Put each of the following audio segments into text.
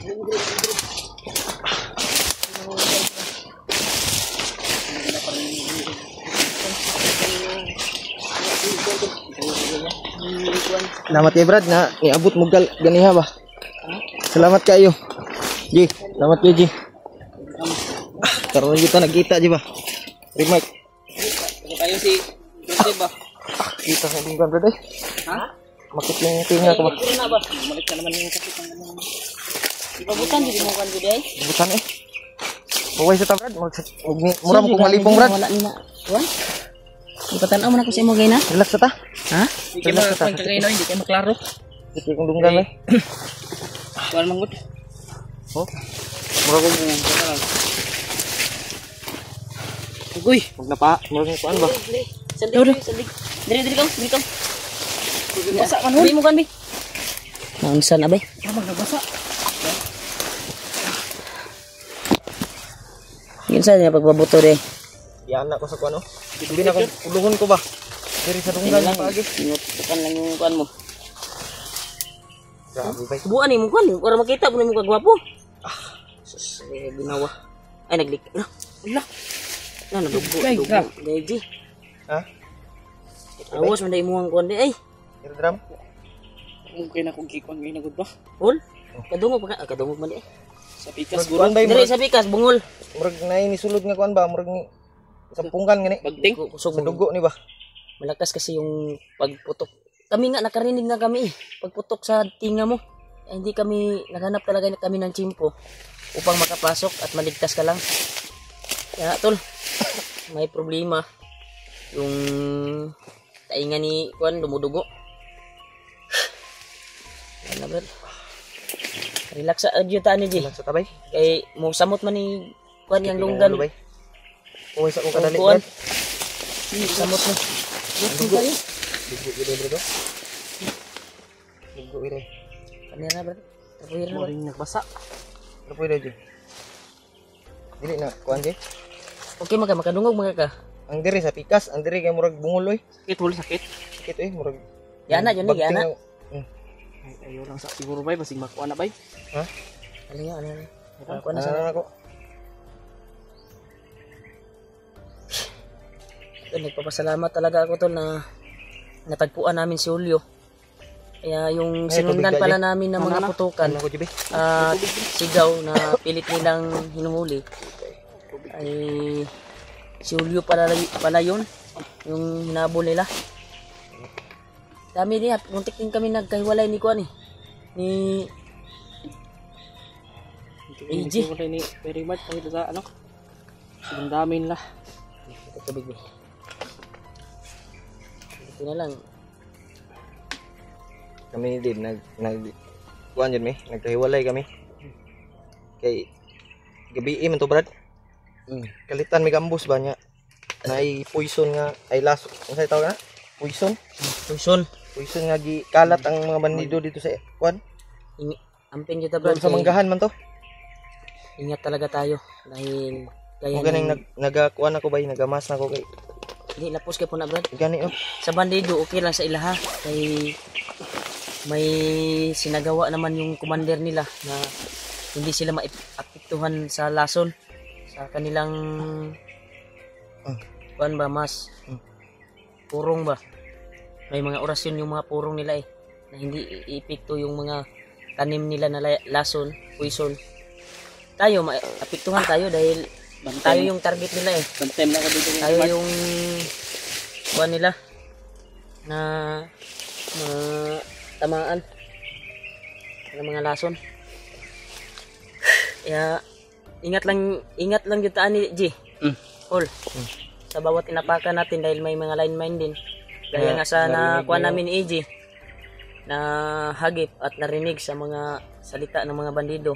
Salamat kay Brad na iabot mo ganiha ba. Salamat kayo. Ji, salamat kayo Ji. Karon kita nagkita Ji ba. Remark. Kayo si Joseph ba? Kita sa lingkuan Brad eh. Ha? Makit yung tinga ko ba. Na ba? Balik ka naman yung sakit ng ano. Ipabutan di mo kan gud ay. Bukan eh. Buway sa ta Brad, mura mo kung malipong Brad. Wala ni na. Wan. Ipatanaw mo na ko sa imo gay na. Relax sa ta. Ha? Di ka magkakaino, hindi ka maklaro. Hindi kong dunggan eh. Kuan manggut. Oh. Mura ko mo. Uy, wag na pa. Mura ko kuan ba. Sandig. Diri ka. Basa man hul mo kan bi. Naunsan abay. Magbasa. Ginsa niya pagbabuto de. Yan na ko sa kuan oh. Hindi na ko uluhon ko ba. Diri sa dunggan lang paagi. Inutukan lang yung kuan mo. Grabe ba. Subuan ni mo kuan, para makita mo mo kagwapo. Sus, ginawa. Ay naglik na. Wala. Na nadugo. Deji. Ha? Awas man dai mo ang kuan di ay. Drum. Okay na kung kikon ngay nagud ba? Hol. Kadungog pa ka, kadungog man di. Sa pikas guro. Diri sa pikas bungol. Murag na ini sulod nga kuan ba, murag ni sampungkan gani. Bagting kusog dugo ni ba. Malakas kasi yung pagputok. Kami nga nakarinig na kami pagputok sa tinga mo. Ay, hindi kami naghanap talaga kami ng chimpo upang makapasok at maligtas ka lang. Kaya tol, may problema. Yung tainga ni kuan dumudugo. Ano ba? Relax sa adyo ta ni Ji. Relax sa tabay. Kay mo samot man ni kuan yang lunggan. Uy sa kong kadali Brad. Samot na. Dugo. Dugo gid bro. Dugo ire. Kanira Brad. Tapuir na. Ring nagbasa. Tapuir Ji. Dili na kuan Ji. Okay makadungog ka. Ang diri sa pikas, ang diri kay murag bungol oy. Sakit. Sakit eh murag. Yana jud ni yana. Ayo lang sa siguro bay basig makuha na bay. Ha? Ano yan? Kuha na sana ako. Nagpapasalamat talaga ako tol na natagpuan namin si Julio. Kaya yung sinundan pala namin ng mga putukan at sigaw na pilit nilang hinuhuli ay si Julio pala yun, yung hinabol nila. Dami niya, muntik din kami nagkahiwalay ni Kuan eh. Ni AG. Ni very much kahit sa ano. Ang dami nila. Ito big. Ito na lang. Kami din kuan jud mi, nagkahiwalay kami. Kay gabi man to Brad. Kalitan mi gambus ba nya. Nay poison nga ay laso. Unsay tawag na? Poison nga gikalat ang mga bandido dito sa kuan. Amping kita Brad. Sa manggahan man to. Ingat talaga tayo dahil kaya ganing nagakuan ako bay, nagamas na ako kay. Hindi lapos kay po na Brad. Gani oh. Sa bandido okay lang sa ilaha kay may sinagawa naman yung commander nila na hindi sila maapektuhan sa lason sa kanilang kuan ba mas purong ba. May mga orasyon yung mga purong nila na hindi iepekto yung mga tanim nila na lason, poison. Tayo maapektuhan tayo dahil tayo yung target nila Bantem na ako dito. Tayo yung kuan nila na tamaan ng mga lason. Kaya ingat lang yung taan ni G. All. Sa bawat inapakan natin dahil may mga line mine din. Kaya nga sa nakuha namin ni AG na hagip at narinig sa mga salita ng mga bandido.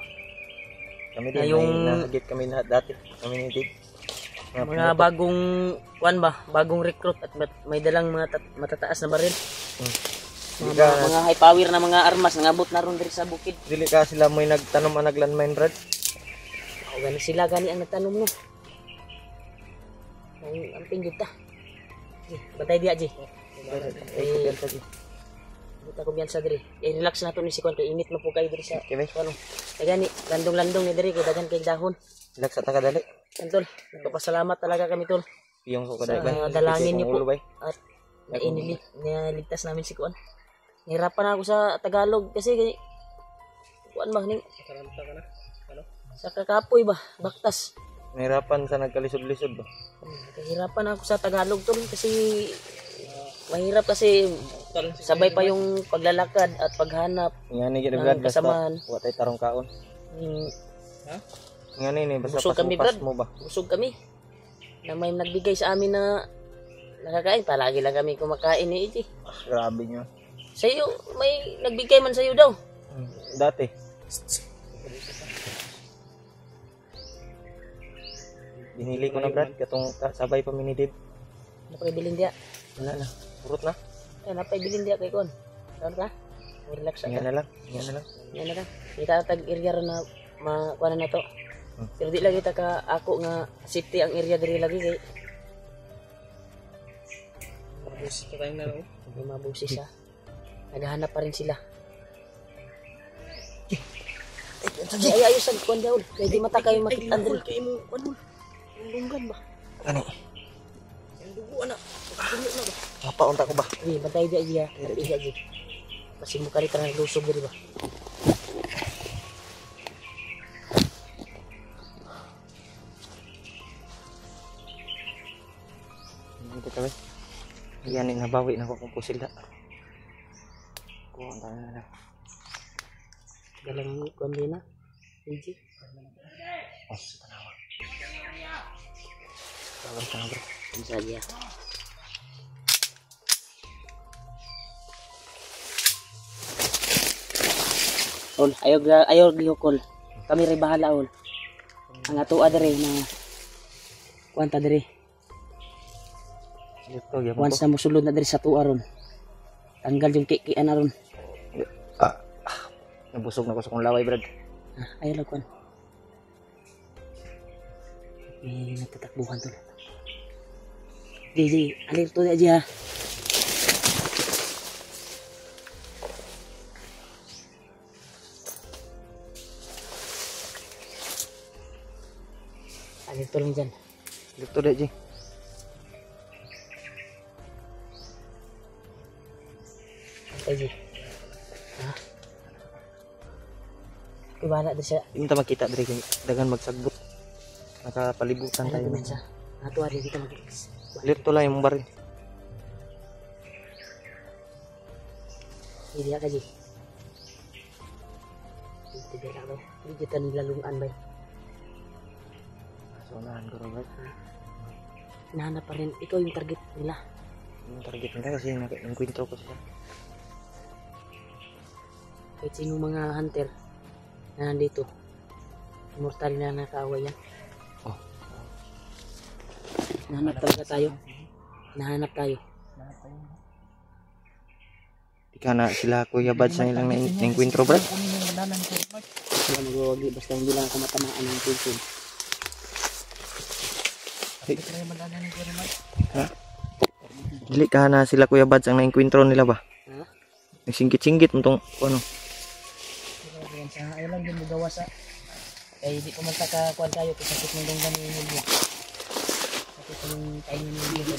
Kami din yung nahagip kami na dati. Kami ni mga bagong recruit at may dalang mga matataas na baril. Mga high power na mga armas nangabot na ron diri sa bukid. Dili ka sila may nagtanom ang naglandmine Brad. Gani sila gani ang nagtanom no. Ang amping kita. Batay dia Ji. Kita kumpiyansa diri. I-relax na to ni si Kwan kay init na po kayo diri sa Okay, bay. ano. Kaya ni landong-landong ni diri kay daghan kay dahon. Relax sa taga dali. Tol, nagpapasalamat talaga kami tol. Piyong ko Sa kadali bay. dalangin niyo po. Ulo, bay. At naligtas namin si Kuan. Nahirapan ako sa Tagalog kasi Kuan ba ning Karanta ka na. Ano? sa kakapoy ba, baktas. Nahirapan sa nagkalisod-lisod ba. Kahirapan ako sa Tagalog tol kasi mahirap kasi sabay pa yung paglalakad at paghanap Nga ni gid ng Brad basta kasamaan. wa tay tarong kaon. Ha? Nga ni basta Busog kami, pasupas Brad. mo ba. Busog kami. Na may nagbigay sa amin na nakakain. Palagi lang kami kumakain ni Iti. Grabe nyo. Sa iyo, may nagbigay man sa iyo daw. Dati. Binili ko na Brad katong sabay pa mini Dave. Napay bilin dia. Wala na. Purot na. Ay, napay bilin dia kay Kon. Saan ka? Relax Nga ka. na lang. Nga na lang. Yan na lang. Kita tag area ron na makuha na to. Pero di lang kita ka ako nga safety ang area diri lagi kay Tapos ito tayo na lang. may mabusi siya. Naghahanap pa rin sila. Ay ayos ang kuan daw. Kay di mata kayo makita diri. Kaya mo, ano? Yung lunggan ba? Ano? Yung dugo, anak. Pagkulo na ba? Mapaunta ko ba? Di bantay dia dia. Tapi dia di. Masih muka di tanah lusog diri ba. Dito kami. Yan nabawi na ko kung pusil da. Kuha na lang. Dalang kuan din na. Hindi. Oh, tanawa. Tawag bro. Bisa dia. Ol, ayaw gihukol. Kami rin bahala ol. Ang ato adere na kuanta diri. Dito gyapon Once ko. na mosulod na diri sa tuwa ron. Tanggal yung kikian na ron. Nabusog na ko sa kong laway Brad. Ayaw lang kuan. Nagtatakbuhan to. Di, alerto di aja. Alerto lang dyan. Dito deh Ji. Antay di. Ha? Ibala di siya. Hindi ta makita diri kay dagan magsagbot. Nakapalibutan Ano tayo. naman siya? Ato ari kita mag-x. Dito lang yung baril. Hindi ka di. Hindi ka lang ba? Hindi kita nilalungan ba? So unahan ko rin Brad. Nahanap pa rin. Ikaw yung target nila. Yung target nila kasi nag-encuentro ko sila. Kahit sinong mga hunter na nandito. Immortal na nakaaway yan. Oh. Nahanap talaga tayo. Nahanap tayo. Di ka na sila Kuya Bad sa nilang na-encuentro Brad. Sila magwawagi basta hindi lang ako matamaan ng tulsun. Ha? Dili ka na sila Kuya Bad ang na-encuentro nila ba? Ha? Nagsingkit-singkit mo tong ano. Ayaw lang din magawa sa kaya di ko magkakakuan tayo kasi sakit ng donggan ni Emilio. Sakit yung tayo ni Emilio.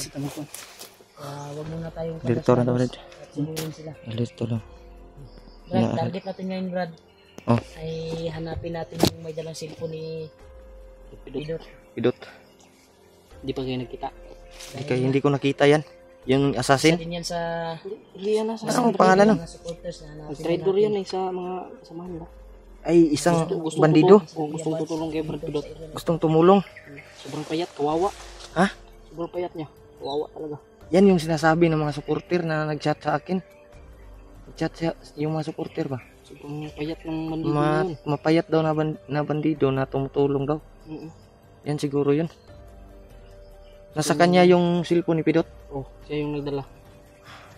Wag muna tayong Dito na Brad. at subuhin sila. Dito lang. Brad, Na- target natin ngayon Brad Oh, ay hanapin natin yung may dalang cellphone ni Pidot. Pidot. Di pa kayo nagkita. Hindi ko nakita yan. Yung Isa assassin. din yan sa Hindi yan na sa Ano ang pangalan nun? mga supporters na hanapin trader natin. yan eh sa mga kasamahan nila. Ay, isang Gusto bandido. Gustong tutulong kay Brad Pidot. Gustong tumulong. Sobrang payat, kawawa. Ha? Sobrang payat niya. Kawawa talaga. Yan yung sinasabi ng mga supporter na nag-chat sa akin. Nag-chat siya, yung mga supporter ba? Sobrang payat ng bandido na yun. Mapayat daw na bandido na tumutulong daw. Yan siguro yun. Nasa kanya yung cellphone ni Pidot. Oh, siya yung nagdala.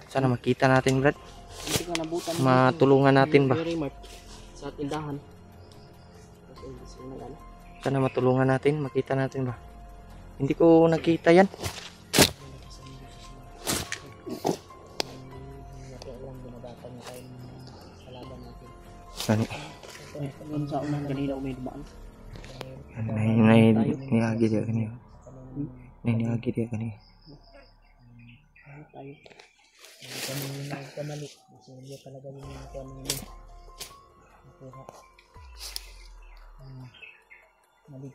Sana makita natin Brad. Hindi ka nabutan. Matulungan natin ba? Very much. Sa tindahan. Kasi hindi sila nagdala. Sana matulungan natin, makita natin ba? Hindi ko nakita yan. Kani. Doon sa unang kanina may dumaan. Niagi dia kani. Niagi dia kani. Tayo. Kami nagkamali. Kasi hindi talaga yung kuwan nila. Nakuha.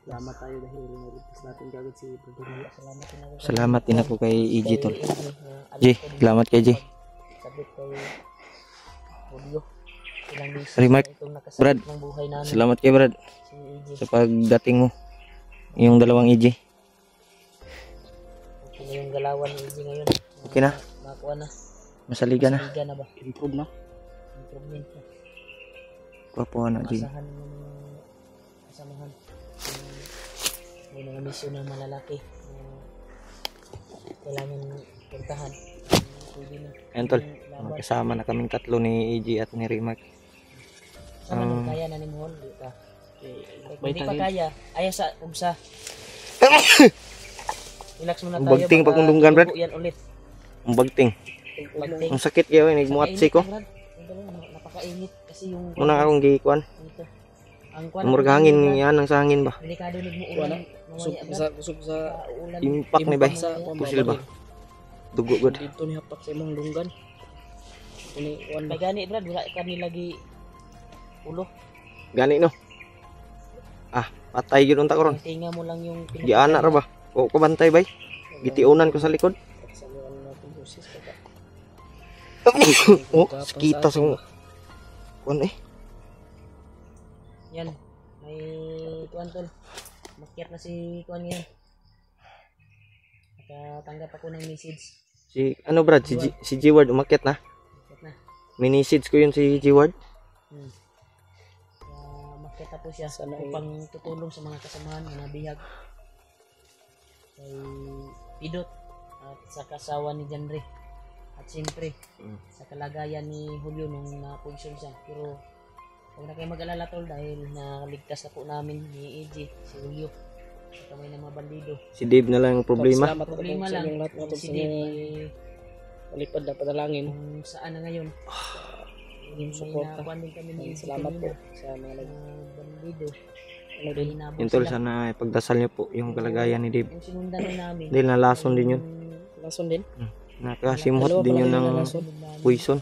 Salamat tayo dahil naligtas natin kagad si Brother. Salamat din ako kay EJ tol. G, salamat kay G. Sabit kay Julio. Ilang beses Remark, itong nakasabit Brad. ng buhay namin. Salamat kay Brad Si EJ. sa pagdating mo. Yung dalawang EJ. Okay na yung galawan ni EJ ngayon. Okay na? Makuha na. Masaliga na. Liga na ba? Improve na. Improvement na. Kwapo na G. Asahan mo ng kasamahan. May mga misyon ng malalaki na kailangan puntahan. Pwede na. Ayun tol. Laban. Kasama na kaming tatlo ni EJ at ni Remark. Sana nung kaya na ni Mohon, di ka. Kung hindi pa kaya, ayaw sa umsa. Relax muna tayo. Bagting baka pagkundunggan, Brad. tutubo yan ulit. Ang bagting. Bagting. Ang sakit kayo, nagmuatsi ko. Brad. Napakainit kasi yung Muna akong gikuan. dito. Ang kwan. Murag hangin yan, ang sa hangin ba? Delikado nid mo Kuha na. ulan. Kusog sa Ulan. Impact ni bay. sa Pusil ba? Dugo good. Dito ni hapak sa imong lunggan. Ini one May gani Brad, wala kami lagi ulo. Gani no. Ah, patay gyud unta karon. Tinga mo lang yung Di anak ra ba? O ko bantay bay. Gitiunan ko sa likod. Saluan natin boses ka. Oh, kita sa kuan eh. Yan. May kuan tol. Makyat na si kuan yan. Nakatanggap ako ng message. Si ano Brad, si G-Ward umakyat na. Makyat na. Mini-seeds ko yun si G-Ward. Makyat na po siya upang tutulong sa mga kasamahan na nabihag. Kay Pidot at sa kasawa ni Janre. At siyempre, sa kalagayan ni Julio nung na-function siya. Pero huwag na kayo mag-alala tol dahil naligtas na po namin ni EJ, si Julio. Sa kamay ng mga bandido. Si Dave na lang ang problema. Salamat po Problema sa lang, inyong lahat mga si tol. Dave Palipad na padalangin. kung saan na ngayon. Yung May suporta. nakuhan din kami ng Salamat po sa mga bandido. ano din. Hinabol Yun tol, sila. sana ipagdasal niyo po yung kalagayan ni Dave. Yung sinundan na namin. Dahil nalason din yun. Lason din. Nakasimhot Dalawa din pala yun yung ng nalason. poison.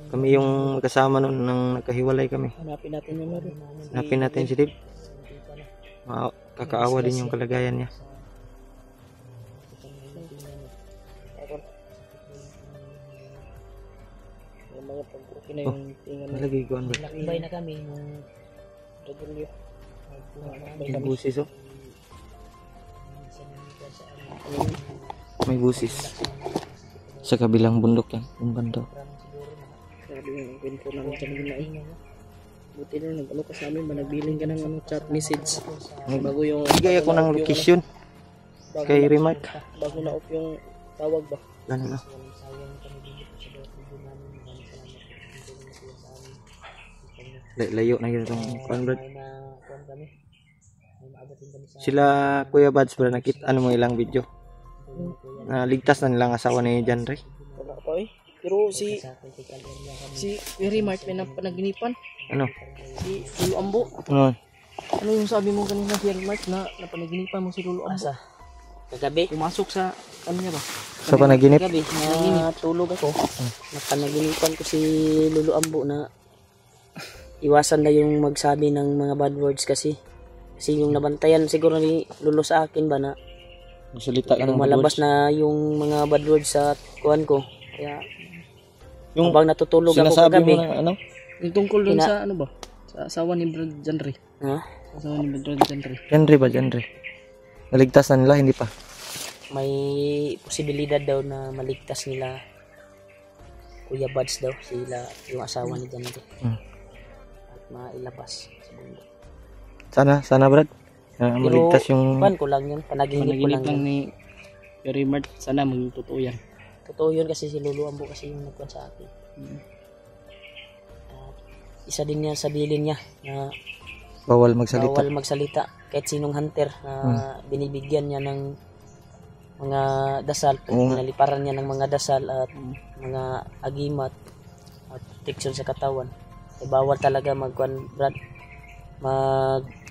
Kami yung kasama nun nang nagkahiwalay kami. Hanapin natin yung meron. Hanapin natin si Dave. Kakaawa din yung kalagayan niya. Yung mga pag-okay na yung tingnan na Malagay ko ano. Lakbay na kami nung Rodolio. May busis oh. May busis. Sa kabilang bundok yan. Yung bando. Grabe yung kwento namin sa mga na buti na nag-ano ka sa amin ba nagbiling ka ng ano, chat message bago yung Bigay ako ng location kay Remark. bago na off yung tawag ba Ganun oh. Layo na yun itong kuan Brad. Sila Kuya Bads Brad, nakita ano mo ilang video. Naligtas na nilang asawa ni Janre. wala pa eh pero si Kuya Mark may napanaginipan Ano? si Lolo Ambo Ano? ano yung sabi mo kanina Kuya Mark na napanaginipan mo si Lolo Ambo Asa? Kagabi? pumasok sa kanya ba Sa panaginip? Kagabi, natulog ako. Napanaginipan ko si Lolo Ambo na iwasan na yung magsabi ng mga bad words kasi yung nabantayan siguro ni Lolo sa akin ba na Salita ka ng malabas na yung mga bad words sa kuhan ko. Kaya Yung habang natutulog ako sinasabi kagabi. mo na ano? yung tungkol dun sa ano ba sa asawa ni Brad Janre Ha? asawa ni Brad Janre Janre ba Janre? Naligtas na nila, hindi pa. May posibilidad daw na maligtas nila Kuya Buds daw sila yung asawa ni Janre. At mailabas sa bundok. Sana Brad. Maligtas yung Pan ko lang yun, panaginip ko lang panaginip lang yun. ni Kuya Mark sana maging totoo yan Totoo yun kasi si Lolo Ambo kasi yung nagkuhan sa akin. Isa din niya sa bilin niya na bawal magsalita. bawal magsalita kahit sinong hunter na binibigyan niya ng mga dasal, pinaliparan niya ng mga dasal at mga agimat at protection sa katawan. bawal talaga magkuan Brad,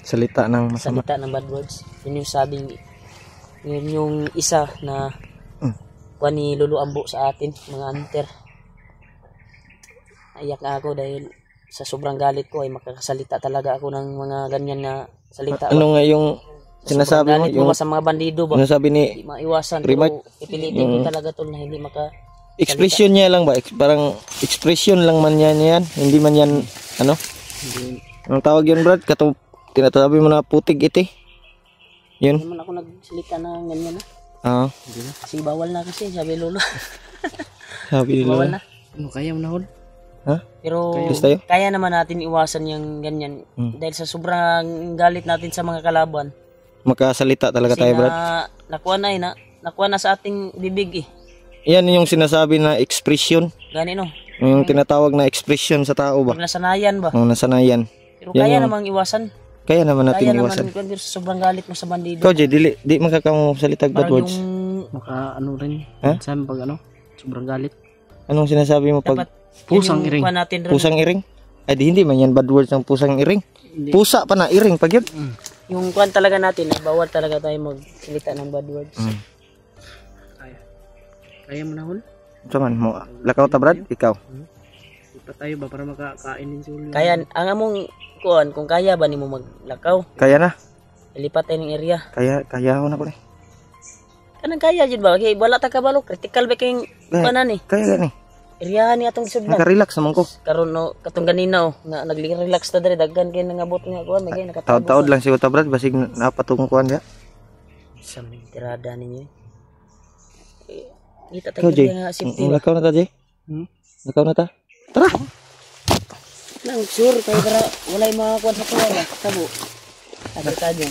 Salita ng masama. salita ng bad words. Yun yung sabing, yun yung isa na kuan ni Lulu Ambo sa atin, mga hunter. Ayak nga ako dahil sa sobrang galit ko ay makakasalita talaga ako ng mga ganyan na salita. Ano nga yung sinasabi mo? Galit Yung mo ba sa mga bandido ba? sinasabi ni Hindi maiwasan. Remark, Pero ipilitin ko talaga tol na hindi maka... expression niya lang ba? Parang expression lang man yan. Hindi man yan, ano? Anong tawag yun, Brad? Tinatabi mo na putig iti. Yun. Hindi naman ako nagsalita na ganyan na. Kasi bawal na kasi, sabi Lolo. Sabi Bawal nila. na. Ano kaya mo nahon? Ha? Pero Ayos tayo? kaya naman natin iwasan yung ganyan. Dahil sa sobrang galit natin sa mga kalaban. Makasalita talaga Kasi tayo, Brad. nakuha na sa ating bibig eh. Yan yung sinasabi na expression. Gani no. Yung tinatawag na expression sa tao ba? Pag nasanayan ba? Yung nasanayan. Pero Yan kaya yung- namang iwasan. Kaya naman natin Kaya iwasan. naman pero sa sobrang galit mo sa bandido. Ikaw, Jay, di makakasalita bad Parang words. yung Maka ano rin. Ha? Saan pag ano? Sobrang galit. Anong sinasabi mo pag dapat Pusang yun yung iring. kuha natin rin. pusang iring? Ay, di hindi man yan bad words ng pusang iring. Pusa pa na iring pag yun. Yung kuha talaga natin, bawal talaga tayo magsalita ng bad words. Kaya mo nahon? Saman mo, lakaw ta, Brad? Ikaw. Ipa tayo ba para makakain din si Julio? Kaya ang among kuan kung kaya ba nimo maglakaw, Kaya na. ilipat tayo ng area. Kaya ako na ko ni. Kanang kaya jud ba? Kay wala ta kabalo, critical ba kay kuanan ni? Kaya gani. Area ni atong sudlan. Naka-relax naman ko. Karon no katong ganina nga nagli-relax ta diri daghan kay nangabot nga kuan may kay nakatago. Taod-taod lang si Uta, Brad. Basig napatong kuhan niya. Sa tirada ninyo. Kita Ikaw, tayo Jay. nga safety. ba? Lakaw na ta, Jay. Lakaw na ta. Tara. Nang sure kay para walay mga kuan sa tuwa ba. Tabo. Agad tayo.